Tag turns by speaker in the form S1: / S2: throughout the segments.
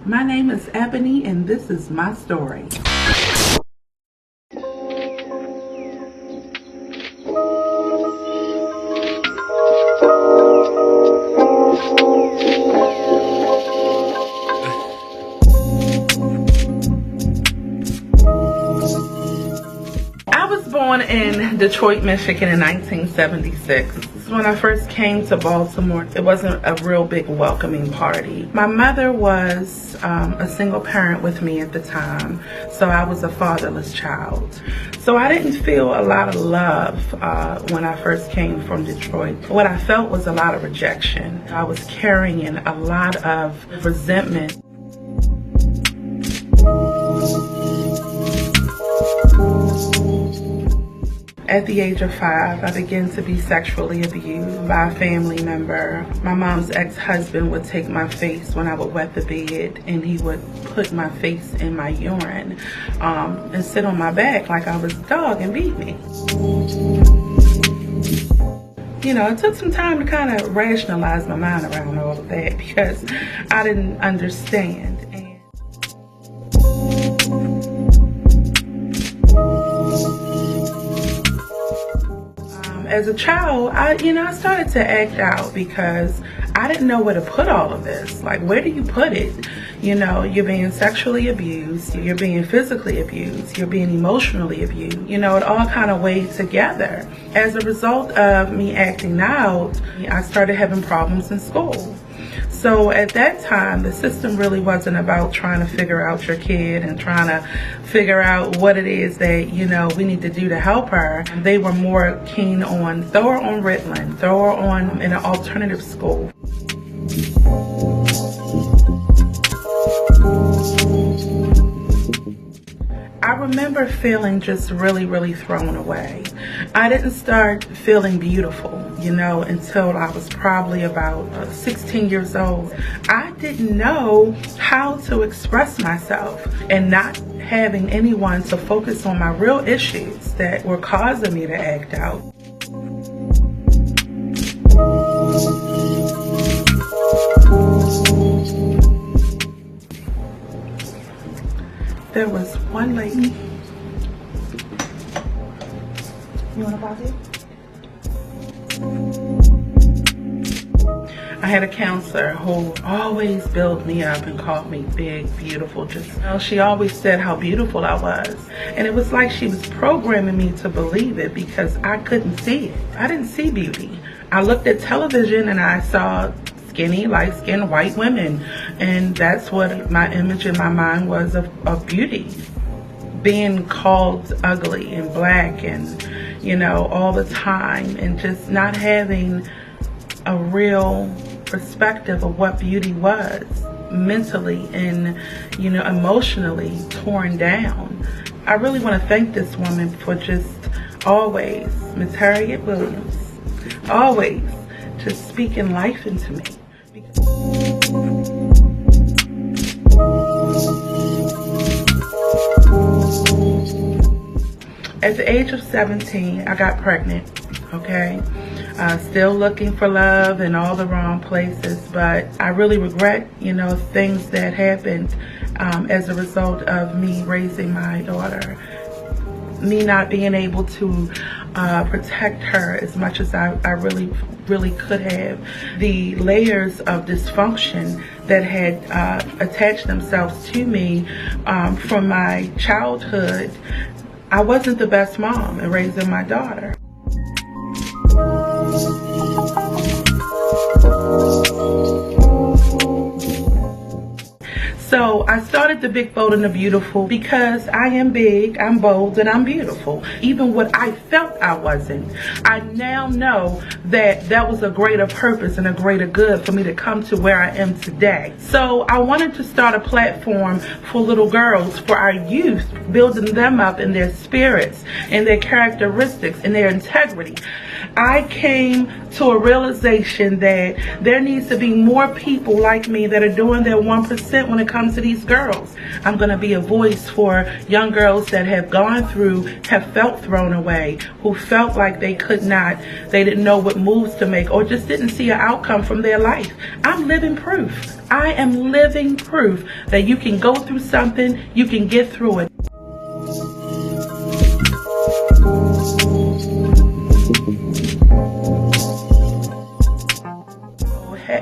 S1: My name is Ebony, and this is my story. I was born in Detroit, Michigan in 1976. When I first came to Baltimore, it wasn't a real big welcoming party. My mother was a single parent with me at the time, so I was a fatherless child. So I didn't feel a lot of love when I first came from Detroit. What I felt was a lot of rejection. I was carrying a lot of resentment. At the age of 5, I began to be sexually abused by a family member. My mom's ex-husband would take my face when I would wet the bed, and he would put my face in my urine and sit on my back like I was a dog and beat me. You know, it took some time to kind of rationalize my mind around all of that because I didn't understand. As a child, I started to act out because I didn't know where to put all of this. Like, where do you put it? You know, you're being sexually abused, you're being physically abused, you're being emotionally abused. You know, it all kind of weighed together. As a result of me acting out, I started having problems in school. So at that time, the system really wasn't about trying to figure out your kid and trying to figure out what it is that, we need to do to help her. They were more keen on throw her on Ritalin, throw her on in an alternative school. I remember feeling just really, really thrown away. I didn't start feeling beautiful, until I was probably about 16 years old. I didn't know how to express myself, and not having anyone to focus on my real issues that were causing me to act out. There was one lady. You want to pause it? I had a counselor who always built me up and called me big, beautiful. She always said how beautiful I was. And it was like she was programming me to believe it because I couldn't see it. I didn't see beauty. I looked at television and I saw skinny, light-skinned white women, and that's what my image in my mind was of beauty. Being called ugly and black and all the time, and just not having a real perspective of what beauty was, mentally and emotionally torn down. I really want to thank this woman for just always, Miss Harriet Williams, always just speaking life into me. At the age of 17, I got pregnant, okay? Still looking for love in all the wrong places, but I really regret, things that happened as a result of me raising my daughter. Me not being able to protect her as much as I really could have. The layers of dysfunction that had attached themselves to me from my childhood. I wasn't the best mom in raising my daughter. So I started the Big Bold and the Beautiful because I am big, I'm bold, and I'm beautiful. Even what I felt I wasn't, I now know that that was a greater purpose and a greater good for me to come to where I am today. So I wanted to start a platform for little girls, for our youth, building them up in their spirits, in their characteristics, in their integrity. I came to a realization that there needs to be more people like me that are doing their 1% when it comes to these girls. I'm going to be a voice for young girls that have gone through, have felt thrown away, who felt like they didn't know what moves to make, or just didn't see an outcome from their life. I'm living proof. I am living proof that you can go through something, you can get through it.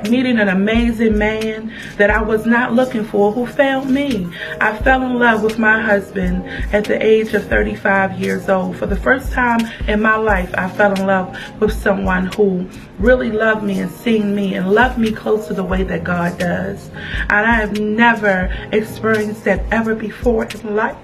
S1: Meeting an amazing man that I was not looking for, who found me. I fell in love with my husband at the age of 35 years old. For the first time in my life, I fell in love with someone who really loved me and seen me and loved me close to the way that God does. And I have never experienced that ever before in life.